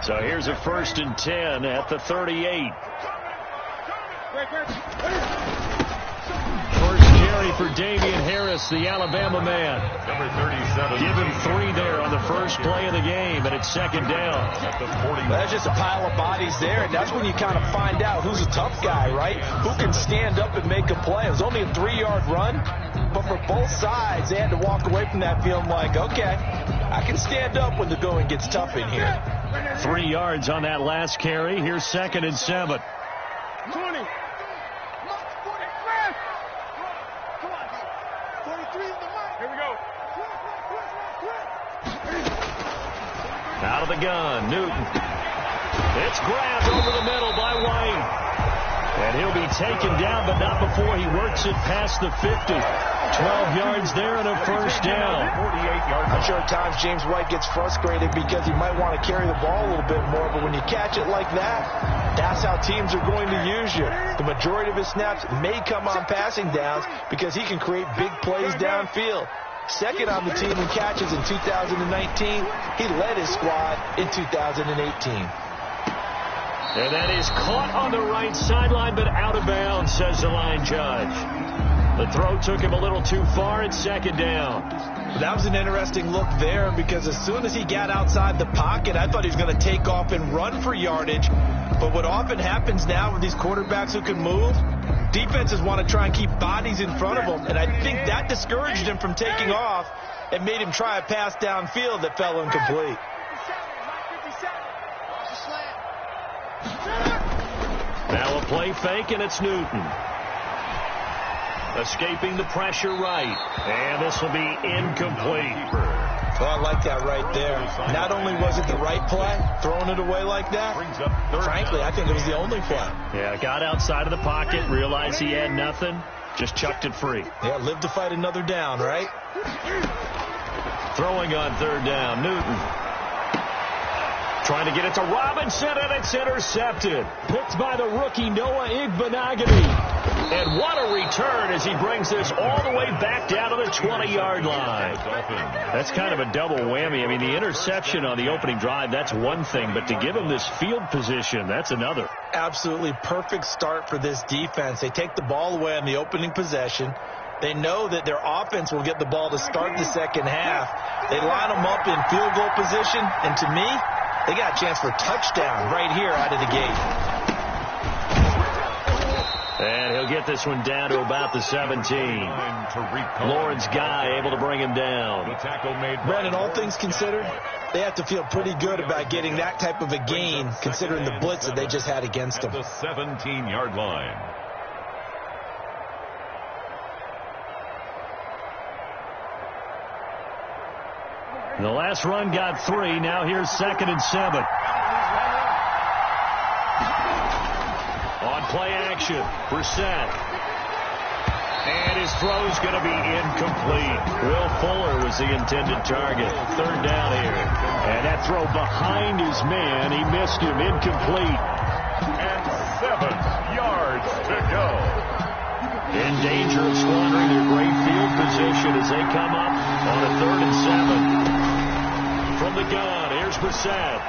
So here's a 1st and 10 at the 38. First carry for Damian Harris, the Alabama man. Number 37. Give him 3 there on the first play of the game, and it's 2nd down. At the 40. That's just a pile of bodies there, and that's when you kind of find out who's a tough guy, right? Who can stand up and make a play. It was only a 3-yard run, but for both sides, they had to walk away from that feeling like, okay, I can stand up when the going gets tough in here. 3 yards on that last carry. Here's 2nd and 7. 20. Here we go. Out of the gun, Newton. It's grabbed over the middle by White. And he'll be taken down, but not before he works it past the 50. 12 yards there and a 1st down. 48 yards. I'm sure at times James White gets frustrated because he might want to carry the ball a little bit more, but when you catch it like that, that's how teams are going to use you. The majority of his snaps may come on passing downs because he can create big plays downfield. 2nd on the team in catches in 2019. He led his squad in 2018. And that is caught on the right sideline, but out of bounds, says the line judge. The throw took him a little too far. It's 2nd down. That was an interesting look there because as soon as he got outside the pocket, I thought he was going to take off and run for yardage. But what often happens now with these quarterbacks who can move, defenses want to try and keep bodies in front of them. And I think that discouraged him from taking off and made him try a pass downfield that fell incomplete. Now a play fake, and it's Newton. Escaping the pressure right. And this will be incomplete. Well, I like that right there. Not only was it the right play, throwing it away like that, frankly, I think it was the only play. Yeah, got outside of the pocket, realized he had nothing, just chucked it free. Yeah, live to fight another down, right? Throwing on 3rd down, Newton. Trying to get it to Robinson, and it's intercepted. Picked by the rookie Noah Igbenogany. And what a return as he brings this all the way back down to the 20-yard line. That's kind of a double whammy. I mean, the interception on the opening drive, that's one thing. But to give him this field position, that's another. Absolutely perfect start for this defense. They take the ball away on the opening possession. They know that their offense will get the ball to start the second half. They line them up in field goal position. And to me, they got a chance for a touchdown right here out of the gate. And he'll get this one down to about the 17. Lawrence Guy able to bring him down. Brandon, all things considered, they have to feel pretty good about getting that type of a gain considering the blitz that they just had against them. The 17-yard line. The last run got 3. Now here's 2nd and 7. On play action, Brissett. And his throw's going to be incomplete. Will Fuller was the intended target. 3rd down here. And that throw behind his man. He missed him. Incomplete. And 7 yards to go. In danger of squandering their great field position as they come up on a 3rd and 7. From the gun, here's Brissett.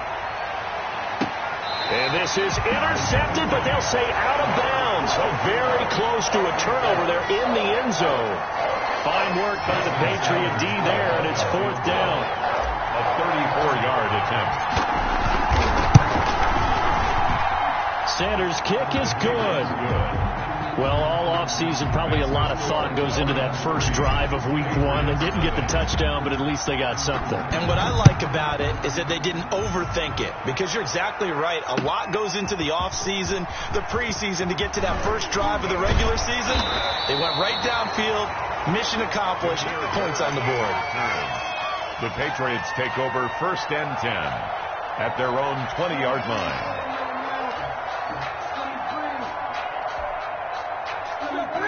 And this is intercepted, but they'll say out of bounds. So very close to a turnover there in the end zone. Fine work by the Patriot D there, and it's 4th down. A 34-yard attempt. Sanders' kick is good. Well, all offseason, probably a lot of thought goes into that first drive of week 1. They didn't get the touchdown, but at least they got something. And what I like about it is that they didn't overthink it, because you're exactly right. A lot goes into the offseason, the preseason, to get to that first drive of the regular season. They went right downfield, mission accomplished, points on the board. The Patriots take over 1st and 10 at their own 20-yard line.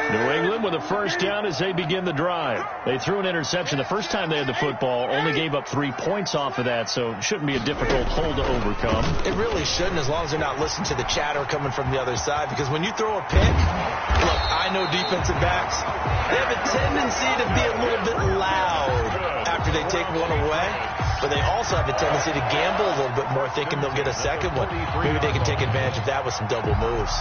New England with a 1st down as they begin the drive. They threw an interception the first time they had the football, only gave up 3 points off of that, so it shouldn't be a difficult hole to overcome. It really shouldn't, as long as they're not listening to the chatter coming from the other side, because when you throw a pick, look, I know defensive backs, they have a tendency to be a little bit loud after they take one away. but they also have a tendency to gamble a little bit more, thinking they'll get a second one. Maybe they can take advantage of that with some double moves.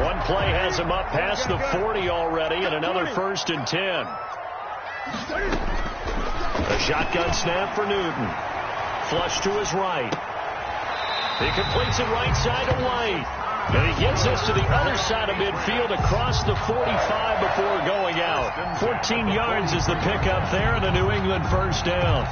One play has him up past the 40 already, and another 1st and 10. A shotgun snap for Newton. Flush to his right. He completes it right side to White. And he gets this to the other side of midfield across the 45 before going out. 14 yards is the pickup there, and a New England 1st down.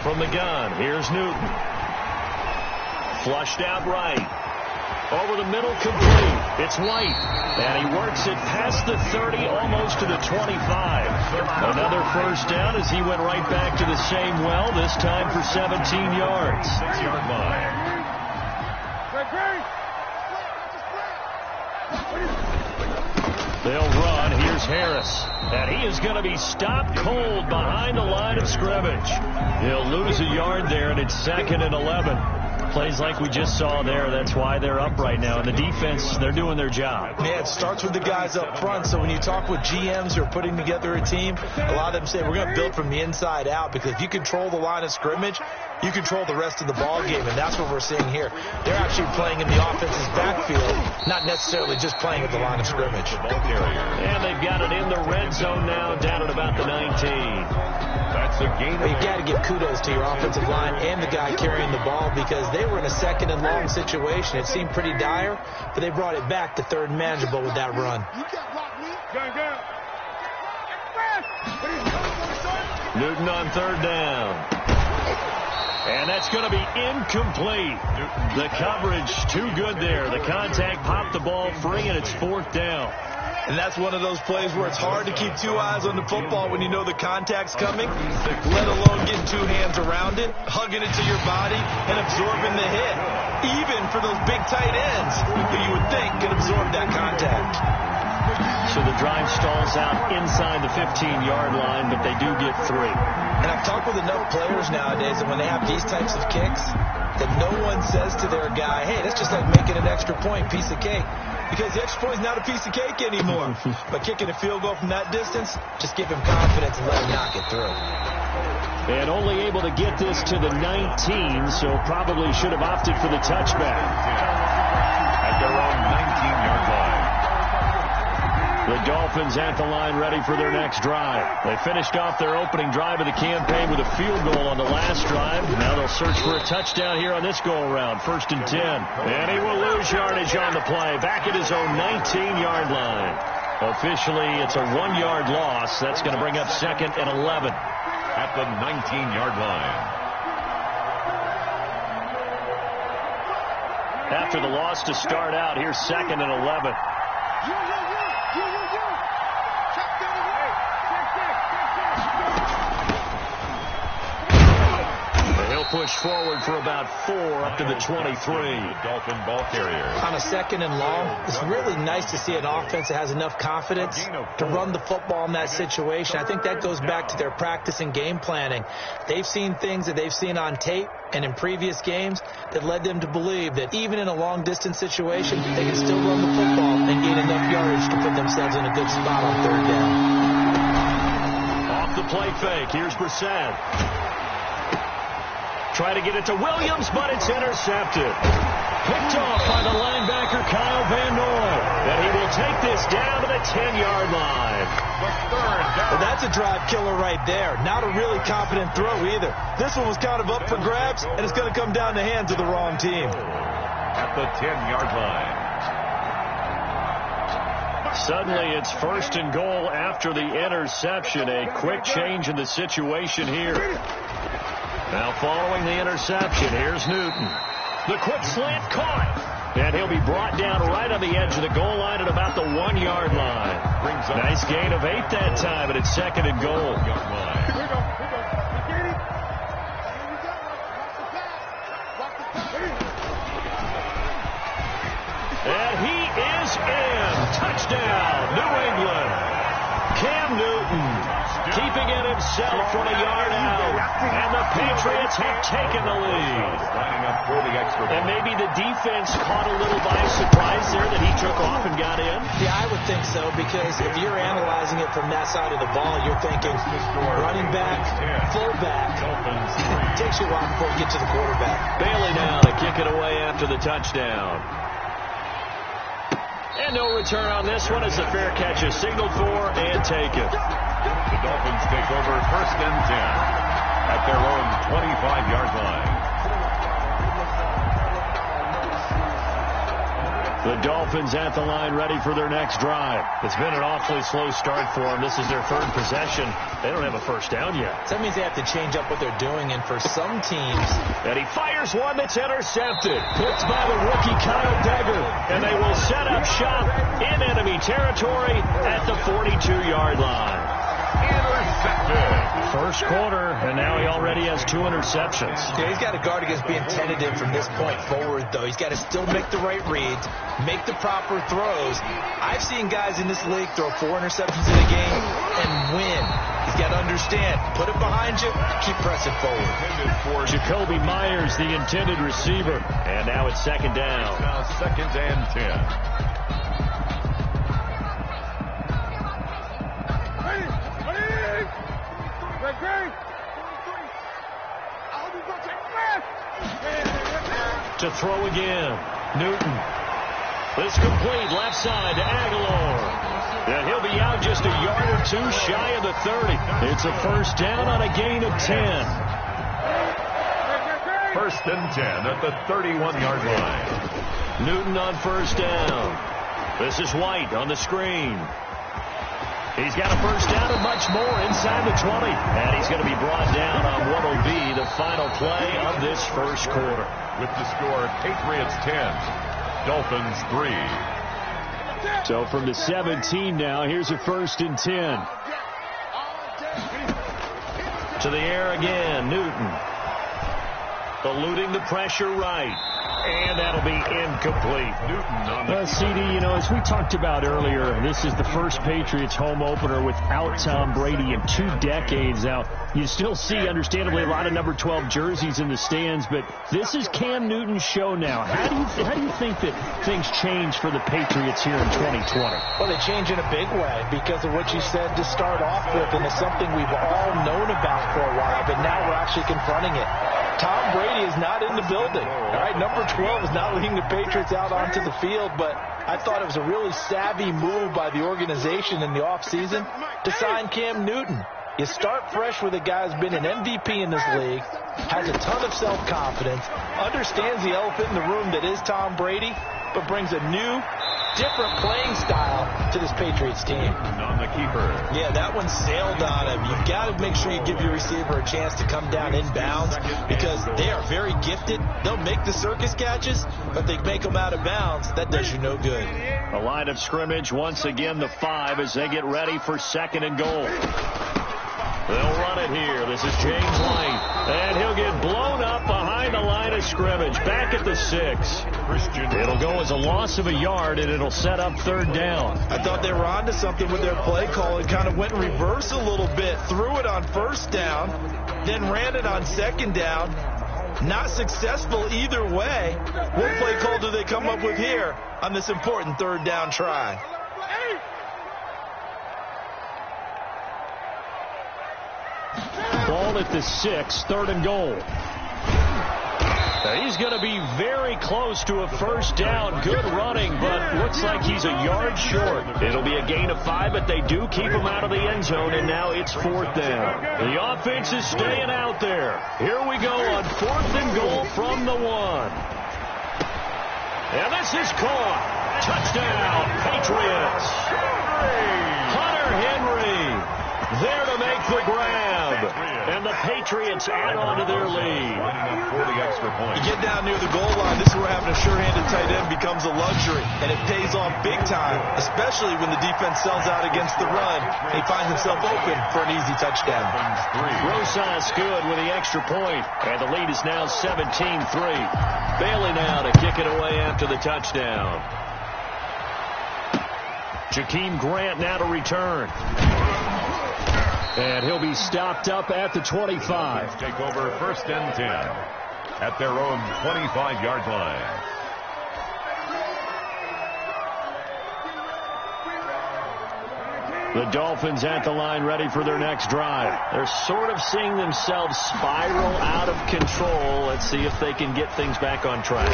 From the gun, here's Newton. Flushed out right. Over the middle, complete. It's White. And he works it past the 30, almost to the 25. Another 1st down as he went right back to the same well, this time for 17 yards. 6-yard line. They'll run. Here's Harris. And he is going to be stopped cold behind the line of scrimmage. He'll lose a yard there, and it's 2nd and 11. Plays like we just saw there. That's why they're up right now. And the defense, they're doing their job. Yeah, it starts with the guys up front. So when you talk with GMs who are putting together a team, a lot of them say we're going to build from the inside out, because if you control the line of scrimmage, you control the rest of the ball game, and that's what we're seeing here. They're actually playing in the offense's backfield, not necessarily just playing at the line of scrimmage. And they've got it in the red zone now, down at about the 19. That's a gain. But you got to give kudos to your offensive line and the guy carrying the ball, because they were in a 2nd and long situation. It seemed pretty dire, but they brought it back to 3rd and manageable with that run. Newton on 3rd down. And that's going to be incomplete. The coverage too good there. The contact popped the ball free, and it's 4th down. And that's one of those plays where it's hard to keep 2 eyes on the football when you know the contact's coming, let alone getting 2 hands around it, hugging it to your body, and absorbing the hit. Even for those big tight ends who you would think could absorb that contact. So the drive stalls out inside the 15-yard line, but they do get 3. And I've talked with enough players nowadays that when they have these types of kicks, that no one says to their guy, hey, that's just like making an extra point, piece of cake. Because the extra point is not a piece of cake anymore. But kicking a field goal from that distance, just give him confidence and let him knock it through. And only able to get this to the 19, so probably should have opted for the touchback. At their own 19-yard line. The Dolphins at the line ready for their next drive. They finished off their opening drive of the campaign with a field goal on the last drive. Now they'll search for a touchdown here on this go-around. 1st and 10. And he will lose yardage on the play. Back at his own 19-yard line. Officially, it's a 1-yard loss. That's going to bring up 2nd and 11. At the 19-yard line. After the loss to start out, here's 2nd and 11. He'll push forward for about 4 up to the 23. The Dolphin ball carrier. On a 2nd and long, it's really nice to see an offense that has enough confidence to run the football in that situation. I think that goes back to their practice and game planning. They've seen things that they've seen on tape and in previous games that led them to believe that even in a long-distance situation, they can still run the football and gain enough yardage to put themselves in a good spot on 3rd down. Off the play fake, here's Brissett. Try to get it to Williams, but it's intercepted. Picked off by the linebacker, Kyle Van Noy. And he will take this down to the 10-yard line. Well, that's a drive killer right there. Not a really confident throw either. This one was kind of up for grabs, and it's going to come down the hands of the wrong team. At the 10-yard line. Suddenly it's 1st and goal after the interception. A quick change in the situation here. Now following the interception, here's Newton. The quick slant caught. And he'll be brought down right on the edge of the goal line at about the 1-yard line. Nice gain of 8 that time, and it's 2nd and goal. And he is Touchdown, New England. Cam Newton keeping it himself from a yard out. And the Patriots have taken the lead. Lining up for the extra point. And maybe the defense caught a little by surprise there that he took off and got in. Yeah, I would think so, because if you're analyzing it from that side of the ball, you're thinking running back, fullback. It takes you a while before you get to the quarterback. Bailey now to kick it away after the touchdown. And no return on this one as the fair catch is signaled for and taken. The Dolphins take over 1st and 10 at their own 25-yard line. The Dolphins at the line ready for their next drive. It's been an awfully slow start for them. This is their 3rd possession. They don't have a first down yet. So that means they have to change up what they're doing, and for some teams... And he fires one that's intercepted. Picked by the rookie Kyle Degger. And they will set up shop in enemy territory at the 42-yard line. Intercepted. First quarter, and now he already has 2 interceptions. Yeah, he's got to guard against being tentative from this point forward, though. He's got to still make the right reads, make the proper throws. I've seen guys in this league throw 4 interceptions in a game and win. He's got to understand, put it behind you, keep pressing forward. Jacoby Myers, the intended receiver. And now it's 2nd down. Now 2nd and 10. To throw again. Newton. This complete left side to Aguilar. And he'll be out just a yard or 2 shy of the 30. It's a first down on a gain of 10. 1st and 10 at the 31-yard line. Newton on first down. This is White on the screen. He's got a first down and much more inside the 20. And he's going to be brought down on what will be the final play of this first quarter. With the score, Patriots 10, Dolphins 3. So from the 17 now, here's a 1st and 10. To the air again, Newton. Eluding the pressure right. And that'll be incomplete. Newton on the CD, you know, as we talked about earlier, this is the first Patriots home opener without Tom Brady in 2 decades. Now, you still see, understandably, a lot of number 12 jerseys in the stands, but this is Cam Newton's show now. How do you think that things change for the Patriots here in 2020? Well, they change in a big way because of what you said to start off with, and it's something we've all known about for a while, but now we're actually confronting it. Tom Brady is not in the building. All right, number 12 is not leading the Patriots out onto the field, but I thought it was a really savvy move by the organization in the offseason to sign Cam Newton. You start fresh with a guy who's been an MVP in this league, has a ton of self-confidence, understands the elephant in the room that is Tom Brady, but brings a new, different playing style to this Patriots team. On the keeper. Yeah, that one sailed on him. You've got to make sure you give your receiver a chance to come down inbounds because they are very gifted. They'll make the circus catches, but they make them out of bounds. That does you no good. A line of scrimmage, once again the 5 as they get ready for 2nd and goal. They'll run it here. This is James White. And he'll get blown up behind the line of scrimmage. Back at the 6. It'll go as a loss of a yard, and it'll set up 3rd down. I thought they were onto something with their play call. It kind of went in reverse a little bit. Threw it on 1st down, then ran it on 2nd down. Not successful either way. What play call do they come up with here on this important 3rd down try? Ball at the 6, 3rd and goal. He's going to be very close to a first down. Good running, but looks like he's a yard short. It'll be a gain of 5, but they do keep him out of the end zone, and now it's 4th down. The offense is staying out there. Here we go on 4th and goal from the 1. And this is caught. Touchdown, Patriots. Hunter Henry there to make the grab. And the Patriots add on to their lead. For the extra point. You get down near the goal line, this is where having a sure-handed tight end becomes a luxury. And it pays off big time, especially when the defense sells out against the run. He finds himself open for an easy touchdown. Rosas good with the extra point. And the lead is now 17-3. Bailey now to kick it away after the touchdown. Jakeem Grant now to return. And he'll be stopped up at the 25. Take over 1st and 10 at their own 25-yard line. The Dolphins at the line ready for their next drive. They're sort of seeing themselves spiral out of control. Let's see if they can get things back on track.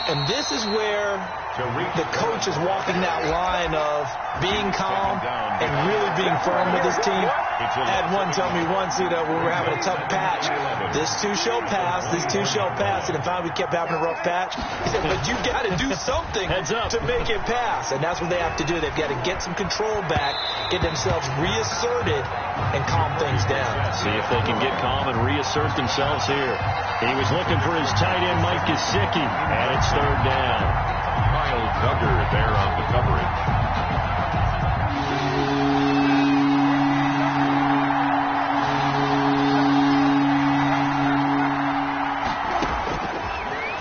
And this is where the coach is walking that line of being calm and really being firm with his team. I had one tell me once, when we were having a tough patch, this two shall pass, and then finally we kept having a rough patch. He said, but you got to do something to make it pass. And that's what they have to do. They've got to get some control back, get themselves reasserted, and calm things down. See if they can get calm and reassert themselves here. He was looking for his tight end, Mike Gesicki, and it's 3rd down. Kyle Duggar there on the coverage.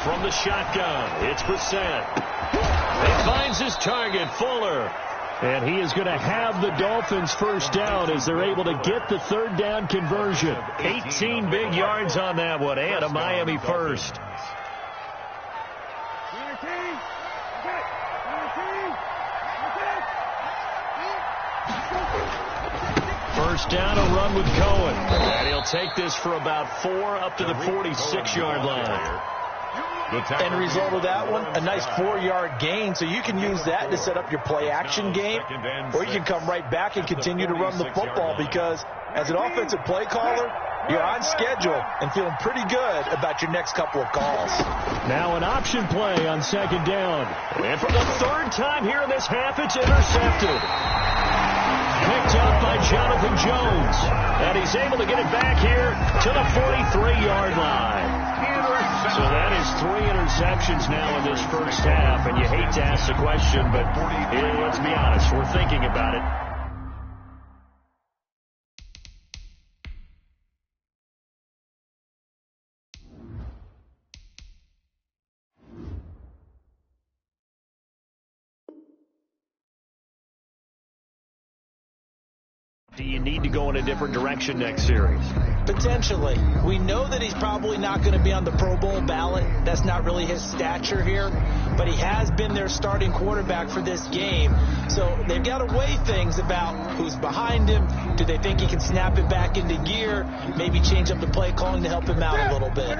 From the shotgun, it's Brissett. He finds his target, Fuller. And he is going to have the Dolphins 1st down as they're able to get the 3rd down conversion. 18 big yards on that one, and a Miami 1st. First down, a run with Cohen. And he'll take this for about 4 up to the 46-yard line. End result of that one, a nice 4-yard gain. So you can use that to set up your play-action game, or you can come right back and continue to run the football because as an offensive play caller, you're on schedule and feeling pretty good about your next couple of calls. Now an option play on 2nd down. And for the 3rd time here in this half, it's intercepted. Picked up by Jonathan Jones. And he's able to get it back here to the 43-yard line. So that is 3 interceptions now in this first half. And you hate to ask the question, but let's be honest, we're thinking about it. Do you need to go in a different direction next series? Potentially. We know that he's probably not going to be on the Pro Bowl ballot. That's not really his stature here. But he has been their starting quarterback for this game. So they've got to weigh things about who's behind him. Do they think he can snap it back into gear? Maybe change up the play calling to help him out a little bit.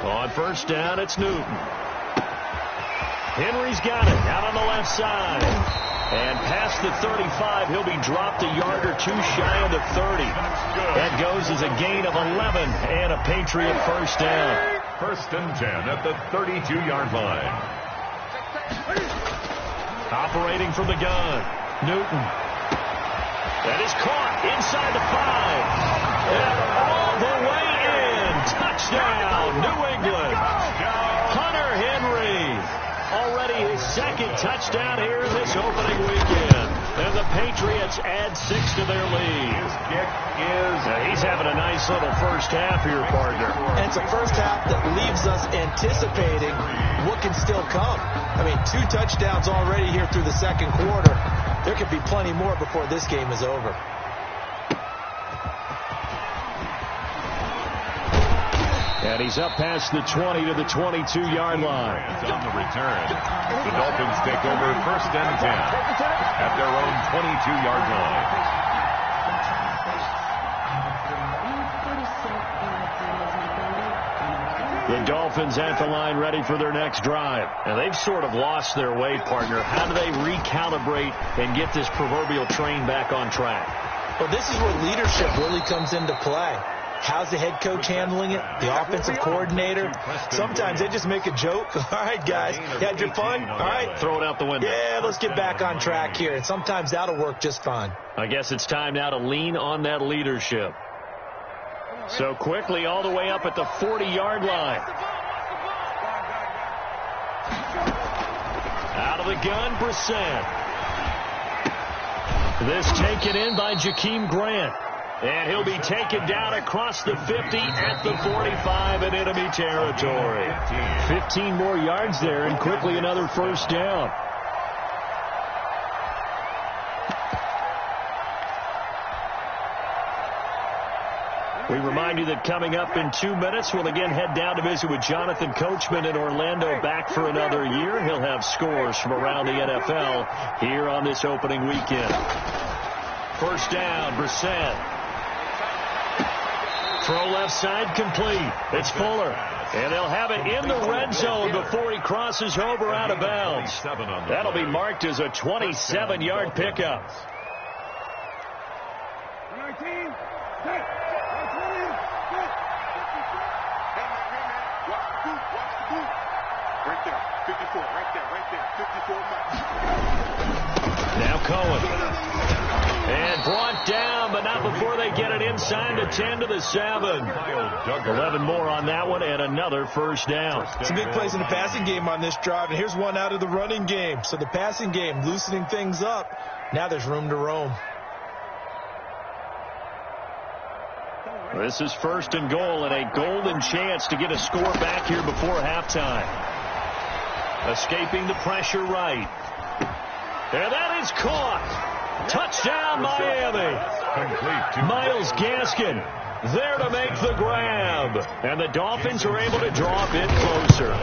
On 1st down, it's Newton. Henry's got it out on the left side. And past the 35, he'll be dropped a yard or 2 shy of the 30. That goes as a gain of 11 and a Patriot 1st down. 1st and 10 at the 32-yard line. Operating from the gun, Newton. That is caught inside the 5. And all the way in. Touchdown, New England. Hunter Henry. Already his 2nd touchdown here in this opening weekend. And the Patriots add 6 to their lead. His kick is... He's having a nice little first half here, partner. And it's a first half that leaves us anticipating what can still come. I mean, 2 touchdowns already here through the 2nd quarter. There could be plenty more before this game is over. And he's up past the 20 to the 22-yard line. On the return, the Dolphins take over 1st and 10 at their own 22-yard line. The Dolphins at the line ready for their next drive. And they've sort of lost their way, partner. How do they recalibrate and get this proverbial train back on track? Well, this is where leadership really comes into play. How's the head coach handling it? The offensive coordinator? Sometimes they just make a joke. All right, guys, you had your fun? All right. Throw it out the window. Yeah, let's get back on track here. And sometimes that'll work just fine. I guess it's time now to lean on that leadership. So quickly all the way up at the 40-yard line. Out of the gun, Brissett. This taken in by Jakeem Grant. And he'll be taken down across the 50 at the 45 in enemy territory. 15 more yards there and quickly another first down. We remind you that coming up in 2 minutes, we'll again head down to visit with Jonathan Coachman in Orlando, back for another year. He'll have scores from around the NFL here on this opening weekend. First down, Brissett. Throw left side complete. It's Fuller. And they'll have it in the red zone before he crosses over out of bounds. That'll be marked as a 27-yard pickup. 19, right there, 54, right there, 54. Now Cohen. And brought down, but not before they get it inside the 10 to the 7. 11 more on that one, and another first down. Some big plays in the passing game on this drive, and here's one out of the running game. So the passing game loosening things up. Now there's room to roam. This is first and goal, and a golden chance to get a score back here before halftime. Escaping the pressure right. And that is caught. Touchdown, Miami. Myles Gaskin there to make the grab. And the Dolphins are able to draw a bit closer.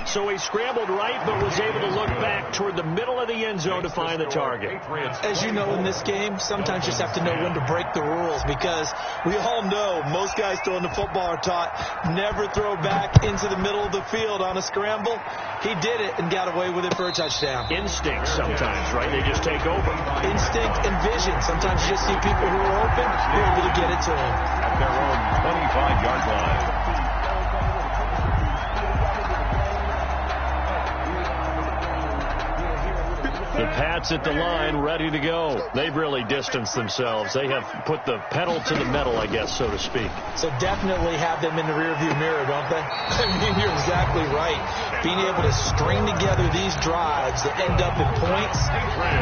So he scrambled right, but was able to look back toward the middle of the end zone to find the target. As you know, in this game, sometimes you just have to know when to break the rules, because we all know most guys throwing the football are taught never throw back into the middle of the field on a scramble. He did it and got away with it for a touchdown. Instinct sometimes, right? They just take over. Instinct and vision. Sometimes you just see people who are open, who are able to get it to them. At their own 25-yard line. The Pats at the line, ready to go. They've really distanced themselves. They have put the pedal to the metal, I guess, so to speak. So definitely have them in the rearview mirror, don't they? I mean, you're exactly right. Being able to string together these drives that end up in points,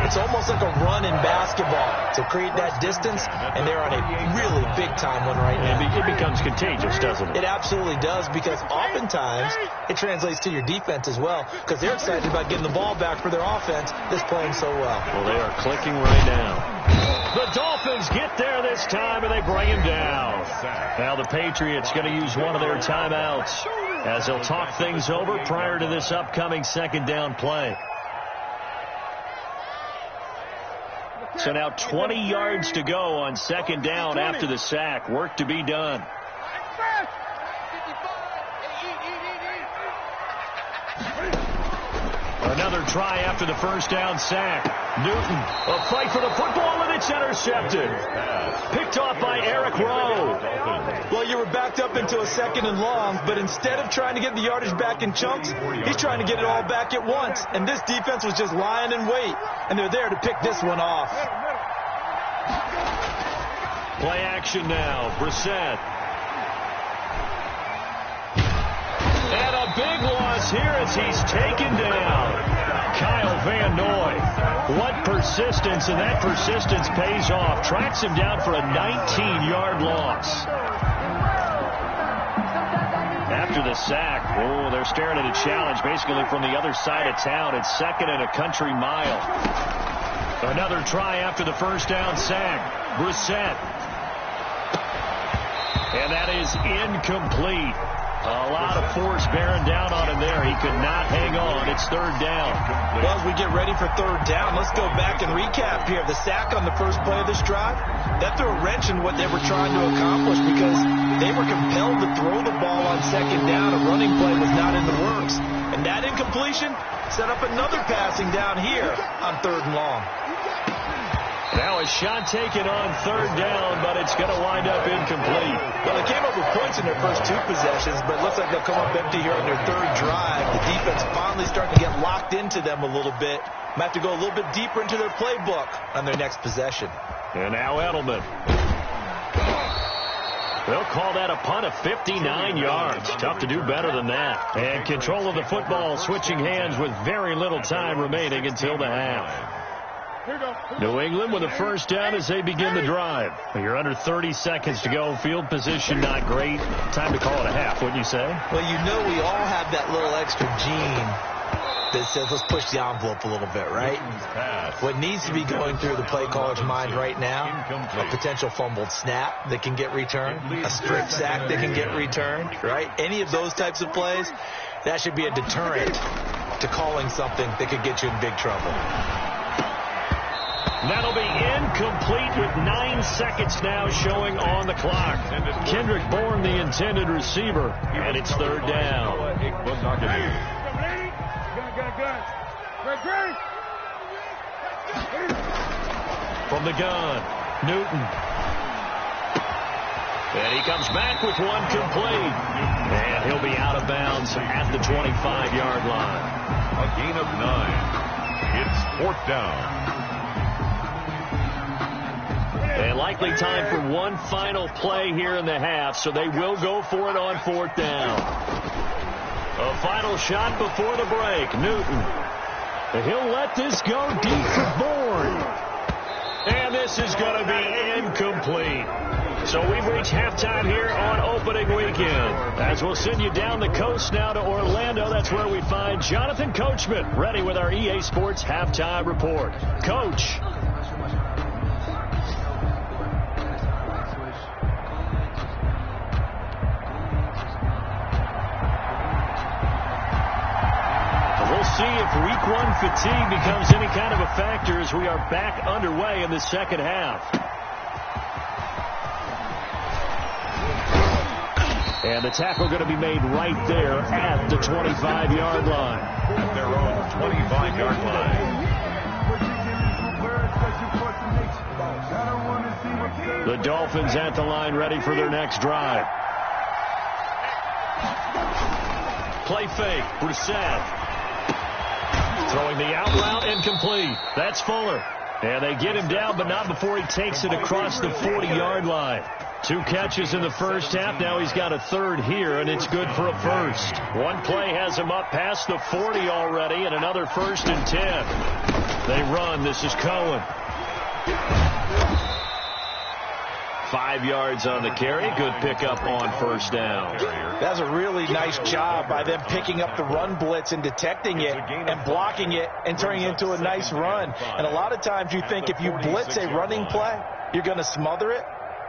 it's almost like a run in basketball to create that distance, and they're on a really big-time one right now. It becomes contagious, doesn't it? It absolutely does, because oftentimes it translates to your defense as well, because they're excited about getting the ball back for their offense that's playing so well. Well, they are clicking right now. The Dolphins get there this time, and they bring him down. Now the Patriots going to use one of their timeouts as they'll talk things over prior to this upcoming second down play. So now 20 yards to go on second down after the sack. Work to be done. Another try after the first down sack. Newton, a fight for the football, and it's intercepted. Picked off by Eric Rowe. Well, you were backed up into a second and long, but instead of trying to get the yardage back in chunks, he's trying to get it all back at once. And this defense was just lying in wait, and they're there to pick this one off. Play action now. Brissett. And a big loss here as he's taken down. Kyle Van Noy. What persistence, and that persistence pays off. Tracks him down for a 19-yard loss. After the sack, they're staring at a challenge basically from the other side of town. It's second and a country mile. Another try after the first down sack. Brissett. And that is incomplete. A lot of force bearing down on him there. He could not hang on. It's third down. Well, as we get ready for third down, let's go back and recap here. The sack on the first play of this drive, that threw a wrench in what they were trying to accomplish, because they were compelled to throw the ball on second down. A running play was not in the works. And that incompletion set up another passing down here on third and long. Now a shot taken on third down, but it's going to wind up incomplete. Well, they came up with points in their first two possessions, but it looks like they'll come up empty here on their third drive. The defense finally starting to get locked into them a little bit. Might have to go a little bit deeper into their playbook on their next possession. And now Edelman. They'll call that a punt of 59 yards. Tough to do better than that. And control of the football switching hands with very little time remaining until the half. New England with a first down as they begin the drive. You're under 30 seconds to go. Field position not great. Time to call it a half, wouldn't you say? Well, you know we all have that little extra gene that says let's push the envelope a little bit, right? What needs to be going through the play caller's mind right now, a potential fumbled snap that can get returned, a strip sack that can get returned, right? Any of those types of plays, that should be a deterrent to calling something that could get you in big trouble. That'll be incomplete with 9 seconds now showing on the clock. Kendrick Bourne, the intended receiver, and it's third down. From the gun, Newton. And he comes back with one complete. And he'll be out of bounds at the 25-yard line. A gain of 9. It's fourth down. And likely time for one final play here in the half, so they will go for it on fourth down. A final shot before the break. Newton. He'll let this go deep for Bourne. And this is going to be incomplete. So we've reached halftime here on opening weekend. As we'll send you down the coast now to Orlando, that's where we find Jonathan Coachman ready with our EA Sports halftime report. Coach. See if week one fatigue becomes any kind of a factor as we are back underway in the second half. And the tackle going to be made right there at the 25-yard line. At their own 25-yard line. The Dolphins at the line ready for their next drive. Play fake. Brissett. Throwing the out route incomplete. That's Fuller. And they get him down, but not before he takes it across the 40-yard line. 2 catches in the first half. Now he's got a third here, and it's good for a first. One play has him up past the 40 already, and another 1st and 10. They run. This is Cohen. 5 yards on the carry. Good pickup on first down. That's a really nice job by them picking up the run blitz and detecting it and blocking it and turning it into a nice run. And a lot of times you think if you blitz a running play, you're going to smother it.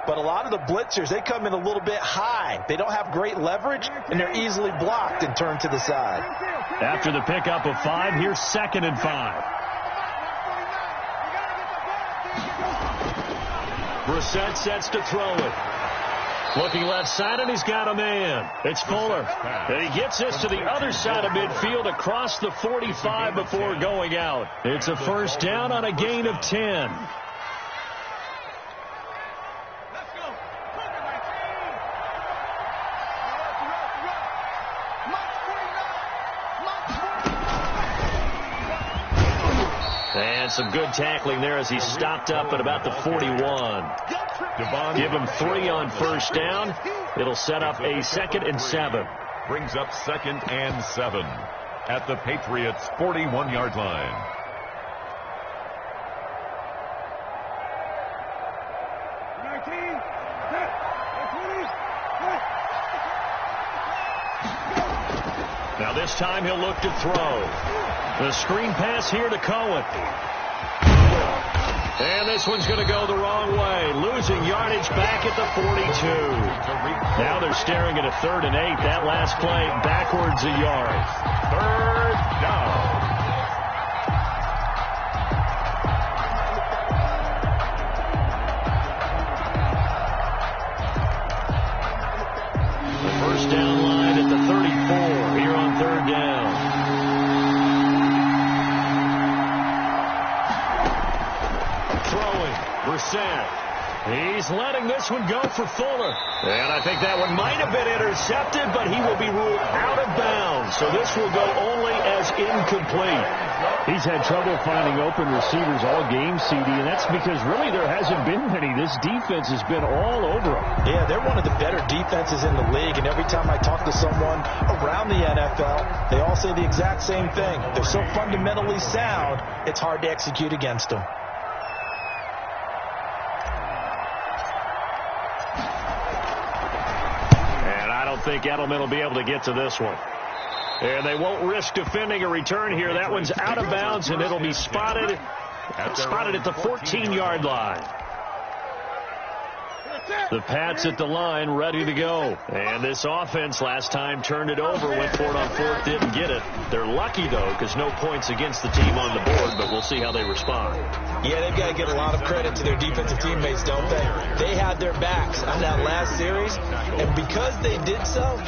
But a lot of the blitzers, they come in a little bit high. They don't have great leverage, and they're easily blocked and turned to the side. After the pickup of 5, here's 2nd and 5. Brissett sets to throw it. Looking left side, and he's got a man. It's Fuller. And he gets this to the other side of midfield across the 45 before going out. It's a first down on a gain of 10. And some good tackling there as he stopped up at about the 41. Give him 3 on first down. It'll set up a 2nd and 7. Brings up 2nd and 7 at the Patriots' 41-yard line. Now this time he'll look to throw. The screen pass here to Cohen. And this one's going to go the wrong way. Losing yardage back at the 42. Now they're staring at a 3rd and 8. That last play backwards a yard. 3rd down. The first down line at the 34 here on 3rd down. Brissett. He's letting this one go for Fuller. And I think that one might have been intercepted, but he will be ruled out of bounds. So this will go only as incomplete. He's had trouble finding open receivers all game, CD, and that's because really there hasn't been many. This defense has been all over him. Yeah, they're one of the better defenses in the league, and every time I talk to someone around the NFL, they all say the exact same thing. They're so fundamentally sound, it's hard to execute against them. don't think Edelman will be able to get to this one. And they won't risk defending a return here. That one's out of bounds, and it'll be spotted at the 14-yard line. The Pats at the line, ready to go. And this offense last time turned it over, went for it on fourth, didn't get it. They're lucky, though, because no points against the team on the board, but we'll see how they respond. Yeah, they've got to give a lot of credit to their defensive teammates, don't they? They had their backs on that last series, and because they did so,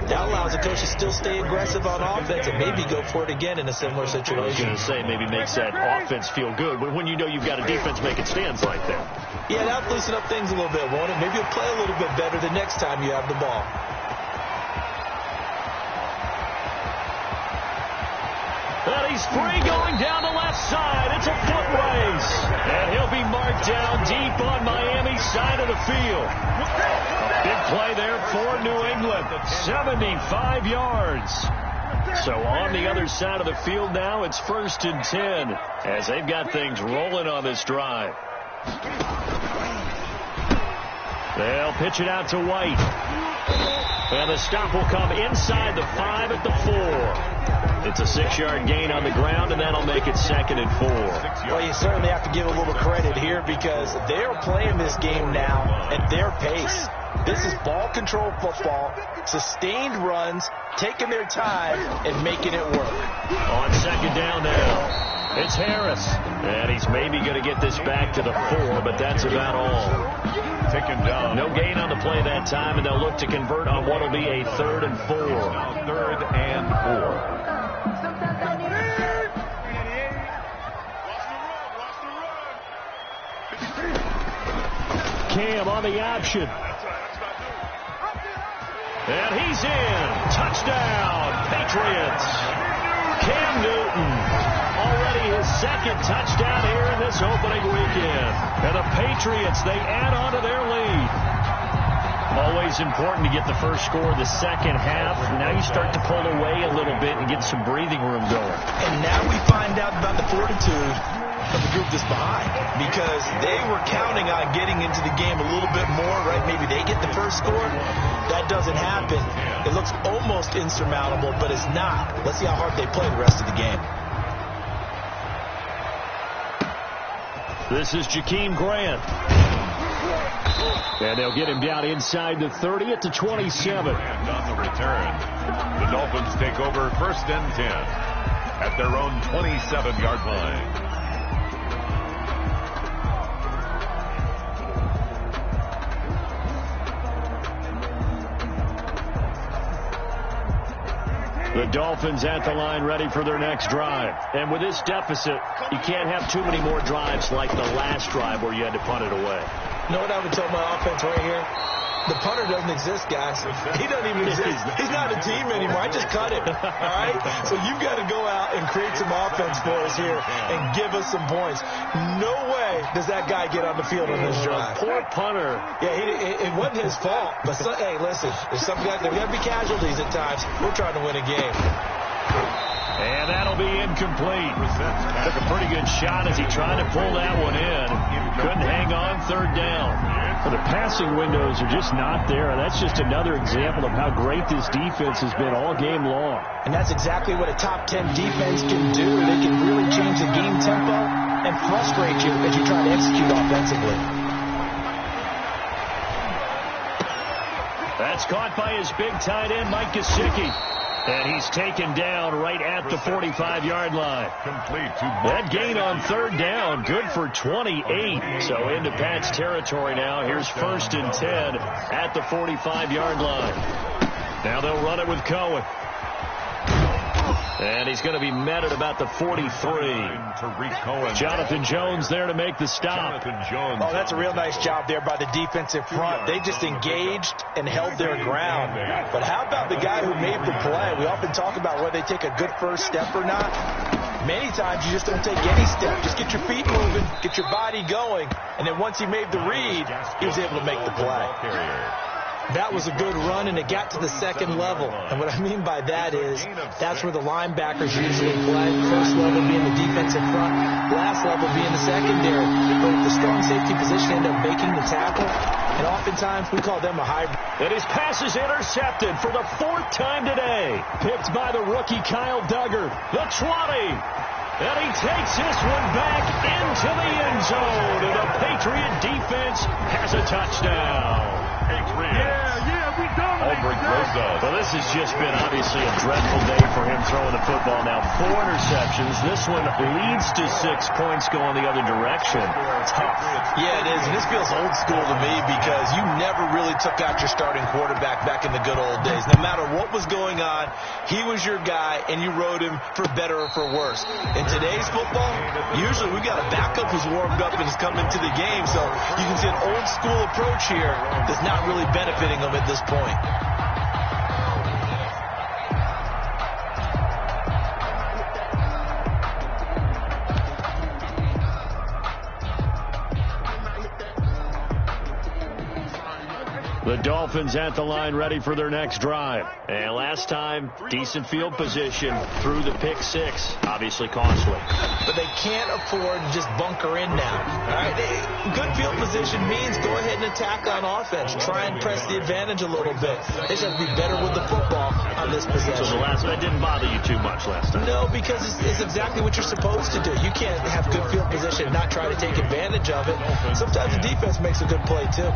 that allows the coach to still stay aggressive on offense and maybe go for it again in a similar situation. I was going to say, maybe makes that offense feel good when you know you've got a defense making stands like that. Yeah, that'll loosen up things a little bit, won't it? Maybe you'll play a little bit better the next time you have the ball. And he's free going down the left side. It's a foot race. And he'll be marked down deep on Miami's side of the field. Big play there for New England. 75 yards. So on the other side of the field now, it's 1st and 10 as they've got things rolling on this drive. They'll pitch it out to White. And the stop will come inside the 5 at the 4. It's a 6-yard gain on the ground, and that'll make it 2nd and 4. Well, you certainly have to give a little credit here because they're playing this game now at their pace. This is ball control football, sustained runs, taking their time, and making it work. On 2nd down now, it's Harris. And he's maybe going to get this back to the 4, but that's about all. Taken down. No gain on the play that time, and they'll look to convert on what will be a 3rd and 4. 3rd and 4. Cam on the option. And he's in. Touchdown, Patriots. Cam Newton. Already his 2nd touchdown here in this opening weekend. And the Patriots, they add on to their lead. Always important to get the first score of the second half. Now you start to pull away a little bit and get some breathing room going. And now we find out about the fortitude of the group that's behind because they were counting on getting into the game a little bit more, right? Maybe they get the first score. That doesn't happen. It looks almost insurmountable, but it's not. Let's see how hard they play the rest of the game. This is Jakeem Grant. And they'll get him down inside the 30 at the 27. And on the return, the Dolphins take over 1st and 10 at their own 27-yard line. The Dolphins at the line ready for their next drive. And with this deficit, you can't have too many more drives like the last drive where you had to punt it away. You know what I would tell my offense right here? The punter doesn't exist, guys. He doesn't even exist. He's not a team anymore. I just cut him. All right? So you've got to go out and create some offense for us here and give us some points. No way does that guy get on the field on this drive. Poor punter. Yeah, it wasn't his fault. But, hey, listen, there's some guys, there got to be casualties at times. We're trying to win a game. And that'll be incomplete. Took a pretty good shot as he tried to pull that one in. Couldn't hang on 3rd down. Well, the passing windows are just not there. And that's just another example of how great this defense has been all game long. And that's exactly what a top 10 defense can do. They can really change the game tempo and frustrate you as you try to execute offensively. That's caught by his big tight end, Mike Gesicki. And he's taken down right at the 45-yard line. Complete to that gain on 3rd down, good for 28. So into Pat's territory now. Here's 1st and 10 at the 45-yard line. Now they'll run it with Cohen. And he's going to be met at about the 43. Jonathan Jones there to make the stop. Oh, that's a real nice job there by the defense in front. They just engaged and held their ground. But how about the guy who made the play? We often talk about whether they take a good first step or not. Many times you just don't take any step. Just get your feet moving, get your body going. And then once he made the read, he was able to make the play. That was a good run, and it got to the second level. And what I mean by that is that's where the linebackers usually play. First level being the defensive front, last level being the secondary. But the strong safety position ended up making the tackle, and oftentimes we call them a hybrid. And his pass is intercepted for the 4th time today. Picked by the rookie Kyle Duggar. The 20. And he takes this one back into the end zone. And the Patriot defense has a touchdown. Yeah, we dominate. Well, this has just been obviously a dreadful day for him throwing the football. Now 4 interceptions. This one leads to 6 points going the other direction. Tough. Yeah, it is. And this feels old school to me because you never really took out your starting quarterback back in the good old days. No matter what was going on, he was your guy, and you rode him for better or for worse. In today's football, usually we got a backup who's warmed up and has come into the game. So you can see an old school approach here that's not really benefiting him at this point. The Dolphins at the line ready for their next drive. And last time, decent field position through the pick 6. Obviously costly. But they can't afford to just bunker in now. All right, good field position means go ahead and attack on offense. Try and press the advantage a little bit. They just have to be better with the football on this possession. So that didn't bother you too much last time? No, because it's exactly what you're supposed to do. You can't have good field position and not try to take advantage of it. Sometimes the defense makes a good play, too.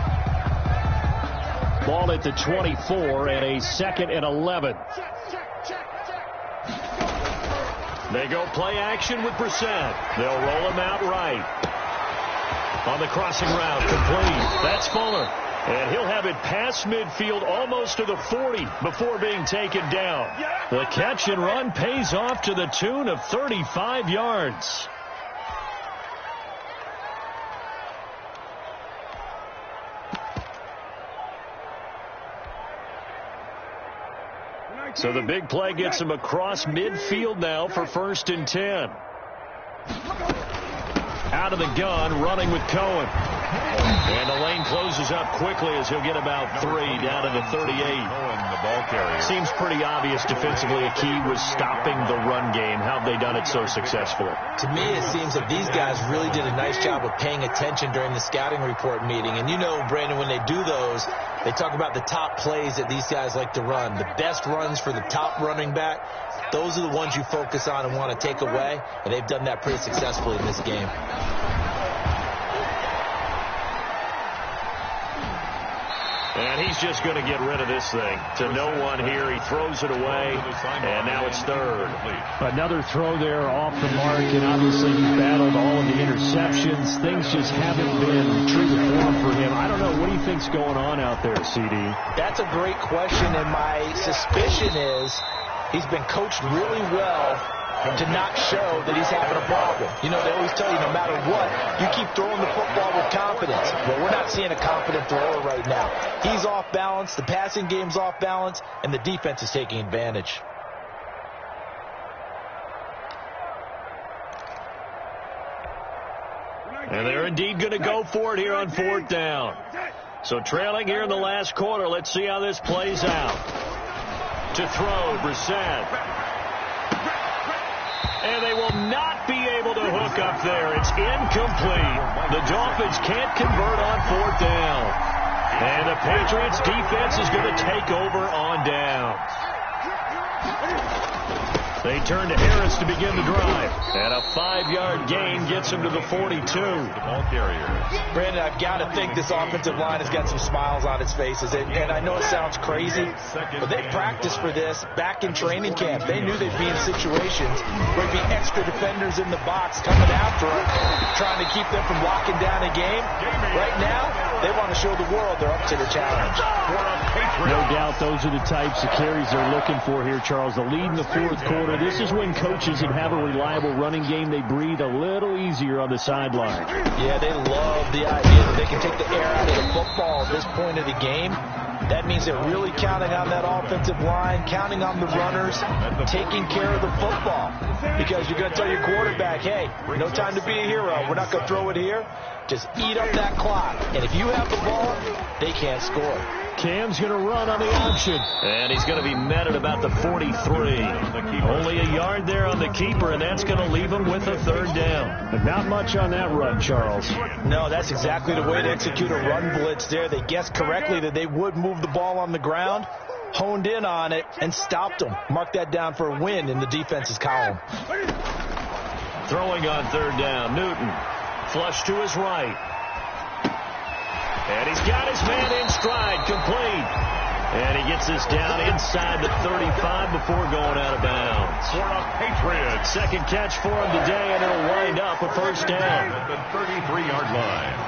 Ball at the 24 and a 2nd and 11. They go play action with Brissett. They'll roll him out right. On the crossing route, complete. That's Fuller. And he'll have it past midfield almost to the 40 before being taken down. The catch and run pays off to the tune of 35 yards. So the big play gets him across midfield now for 1st and 10. Out of the gun, running with Cohen. And the lane closes up quickly as he'll get about 3 down to the 38. Cohen, the ball carrier. Seems pretty obvious defensively a key was stopping the run game. How have they done it so successfully? To me, it seems that these guys really did a nice job of paying attention during the scouting report meeting. And you know, Brandon, when they do those, they talk about the top plays that these guys like to run. The best runs for the top running back, those are the ones you focus on and want to take away. And they've done that pretty successfully in this game. And he's just going to get rid of this thing. To no one here. He throws it away, and now it's 3rd. Another throw there off the mark, and obviously he battled all of the interceptions. Things just haven't been true to form for him. I don't know. What do you think's going on out there, CD? That's a great question, and my suspicion is he's been coached really well to not show that he's having a problem. You know, they always tell you no matter what, you keep throwing the football with confidence. Well, we're not seeing a confident thrower right now. He's off balance, the passing game's off balance, and the defense is taking advantage. And they're indeed going to go for it here on 4th down. So trailing here in the last quarter, let's see how this plays out. To throw, Brissett. And they will not be able to hook up there. It's incomplete. The Dolphins can't convert on 4th down. And the Patriots defense is going to take over on downs. They turn to Harris to begin the drive. And a 5-yard gain gets him to the 42. The ball carrier. Brandon, I've got to think this offensive line has got some smiles on its faces. And I know it sounds crazy, but they practiced for this back in training camp. They knew they'd be in situations where there'd be extra defenders in the box coming after them, trying to keep them from locking down a game. Right now, they want to show the world they're up to the challenge. No doubt those are the types of carries they're looking for here, Charles. The lead in the 4th quarter. This is when coaches that have a reliable running game, they breathe a little easier on the sideline. Yeah, they love the idea that they can take the air out of the football at this point of the game. That means they're really counting on that offensive line, counting on the runners, taking care of the football. Because you're going to tell your quarterback, hey, no time to be a hero. We're not going to throw it here. Just eat up that clock. And if you have the ball, they can't score. Cam's going to run on the option. And he's going to be met at about the 43. Only a yard there on the keeper, and that's going to leave him with a third down. But not much on that run, Charles. No, that's exactly the way to execute a run blitz there. They guessed correctly that they would move the ball on the ground, honed in on it, and stopped them. Mark that down for a win in the defense's column. Throwing on third down, Newton. Flush to his right. And he's got his man in stride, complete. And he gets this down inside the 35 before going out of bounds. For the Patriots. Second catch for him today, and it'll wind up a first down. At the 33-yard line.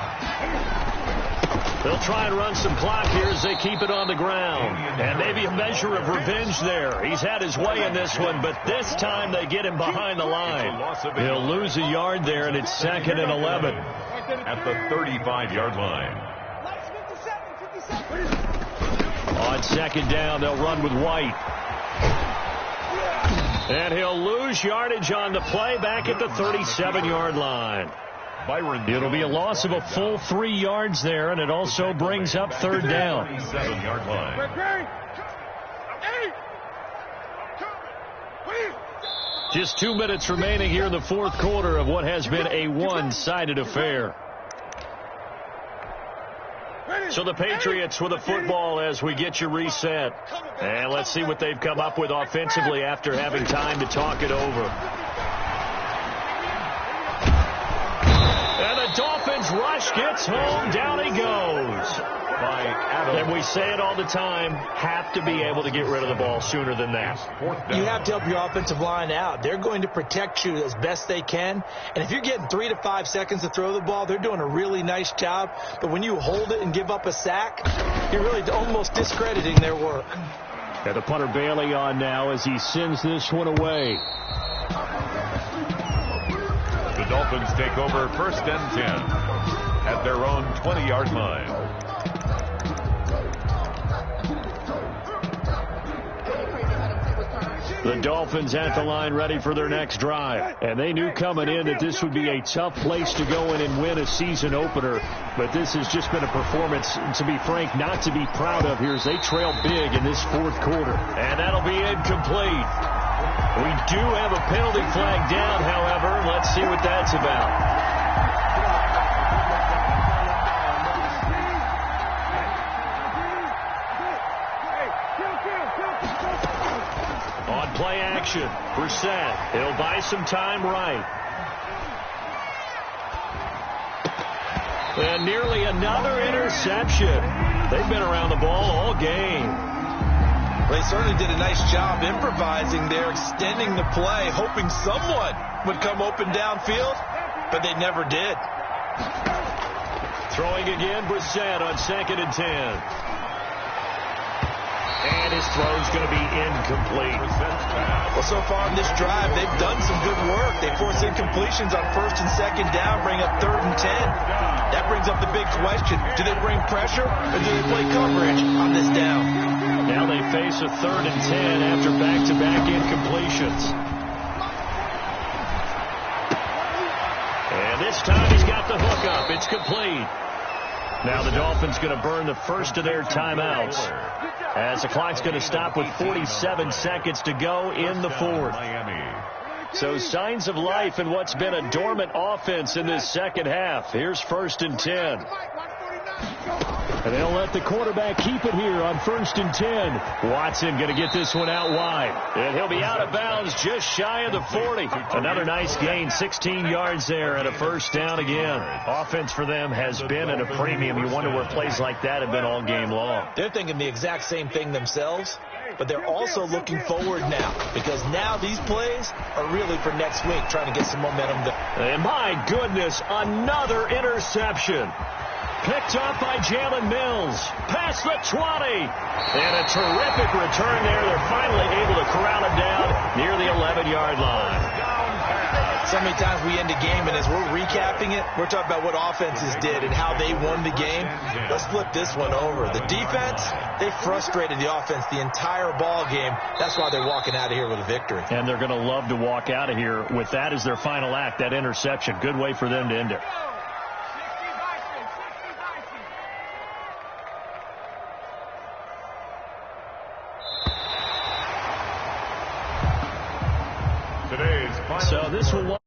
They'll try and run some clock here as they keep it on the ground. And maybe a measure of revenge there. He's had his way in this one, but this time they get him behind the line. He'll lose a yard there, and it's 2nd and 11. At the 35-yard line. On second down, they'll run with White. And he'll lose yardage on the play back at the 37-yard line. It'll be a loss of a full 3 yards there, and it also brings up third down. 37-yard line. Just 2 minutes remaining here in the fourth quarter of what has been a one-sided affair. So the Patriots with the football as we get you reset. And let's see what they've come up with offensively after having time to talk it over. And the Dolphins rush gets home. Down he goes. And we say it all the time, have to be able to get rid of the ball sooner than that. You have to help your offensive line out. They're going to protect you as best they can. And if you're getting 3 to 5 seconds to throw the ball, they're doing a really nice job. But when you hold it and give up a sack, you're really almost discrediting their work. And the punter Bailey on now as he sends this one away. The Dolphins take over 1st and 10 at their own 20-yard line. The Dolphins at the line ready for their next drive. And they knew coming in that this would be a tough place to go in and win a season opener. But this has just been a performance, to be frank, not to be proud of here as they trail big in this fourth quarter. And that'll be incomplete. We do have a penalty flag down, however. Let's see what that's about. On play action, Brissett. He'll buy some time right. And nearly another interception. They've been around the ball all game. They certainly did a nice job improvising there, extending the play, hoping someone would come open downfield, but they never did. Throwing again, Brissett on 2nd and 10. And his throw's going to be incomplete. Well, so far in this drive, they've done some good work. They force incompletions on 1st and 2nd down, bring up 3rd and 10. That brings up the big question. Do they bring pressure or do they play coverage on this down? Now they face a 3rd and 10 after back-to-back incompletions. And this time he's got the hook up. It's complete. Now the Dolphins going to burn the first of their timeouts as the clock's going to stop with 47 seconds to go in the fourth. So signs of life in what's been a dormant offense in this second half. Here's 1st and 10. And they'll let the quarterback keep it here on 1st and 10. Watson going to get this one out wide. And he'll be out of bounds just shy of the 40. Another nice gain, 16 yards there and a first down again. Offense for them has been at a premium. You wonder where plays like that have been all game long. They're thinking the exact same thing themselves, but they're also looking forward now because now these plays are really for next week, trying to get some momentum. And my goodness, another interception. Picked up by Jalen Mills. Past the 20. And a terrific return there. They're finally able to corral it down near the 11-yard line. So many times we end a game, and as we're recapping it, we're talking about what offenses did and how they won the game. Let's flip this one over. The defense, they frustrated the offense the entire ball game. That's why they're walking out of here with a victory. And they're going to love to walk out of here with that as their final act, that interception. Good way for them to end it. Today's final. So this will